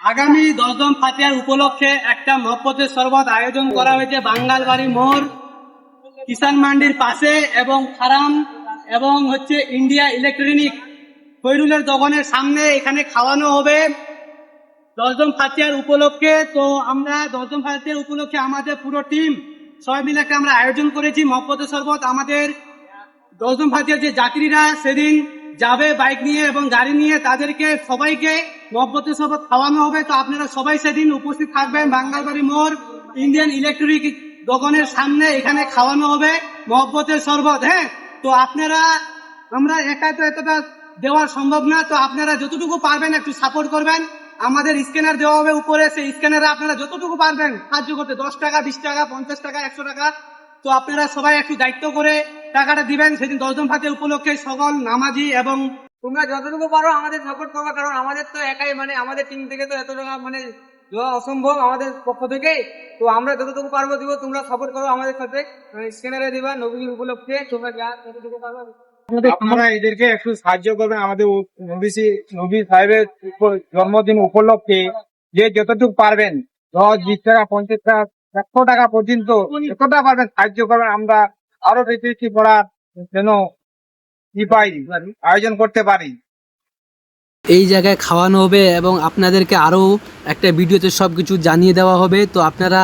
আগামী 10ম ফাতিয়ার উপলক্ষে একটা মহব্বতের শরবত আয়োজন করা হয়েছে বাঙ্গালবাড়ি মোড় কিষান মান্ডির পাশে এবং ফার্ম এবং ইন্ডিয়া ইলেকট্রনিক ফৈরুলের দোকানের সামনে এখানে খাওয়ানো হবে 10ম ফাতিয়ার উপলক্ষে। তো আমরা 10ম ফাতিয়ার উপলক্ষে আমাদের পুরো টিম সবাই মিলে একটা আমরা আয়োজন করেছি মহব্বতের শরবত। আমাদের 10ম ফাতিয়ার যে যাত্রীরা সেদিন যাবে বাইক নিয়ে এবং গাড়ি নিয়ে তাদেরকে সবাইকে মহব্বতের শরবত খাওয়ানো হবে। তো আপনারা সবাই সেদিন উপস্থিত থাকবেন বাঙ্গালবাড়ি মোড় ইন্ডিয়ান ইলেকট্রিক দোকানের সামনে, এখানে খাওয়ানো হবে মহব্বতের শরবত। হ্যাঁ, তো আপনারা আমরা একা তো এতটা দেওয়া সম্ভব না, তো আপনারা যতটুকু পারবেন একটু সাপোর্ট করবেন। আমাদের স্ক্যানার দেওয়া হবে উপরে, সেই স্ক্যানারে আপনারা যতটুকু পারবেন সাহায্য করতে, 10 টাকা 20 টাকা 50 টাকা 100 টাকা, তো আপনারা সবাই একটু দায়িত্ব করে টাকাটা দিবেন সেদিন 10ম ফাতিয়া উপলক্ষে। সকল নামাজি এবং তোমরা যতটুকু পারো আমাদের সাপোর্ট করবে, কারণ আমাদের তো একাই আমাদের টিম থেকে তো এত টাকা দেওয়া অসম্ভব আমাদের পক্ষ থেকে। তো আমরা যতটুকু পারবো দিব, তোমরা সাপোর্ট করো আমাদের সাথে, স্ক্যানারে দিবা নবীর উপলক্ষে তোমরা যা যতটুকু পারবে। আপনারা এদেরকে একটু সাহায্য করবেন আমাদের নবী সাহেবের জন্মদিন উপলক্ষে। যে যতটুকু পারবেন 10, 20 টাকা 50 টাকা 100 টাকা পর্যন্ত যতটা পারবেন সাহায্য করবেন। আমরা আরো বেশি পড়ার যেন আয়োজন করতে পারি। এই জায়গায় খাওয়ানো হবে এবং আপনাদেরকে আরও একটা ভিডিওতে সব কিছু জানিয়ে দেওয়া হবে। তো আপনারা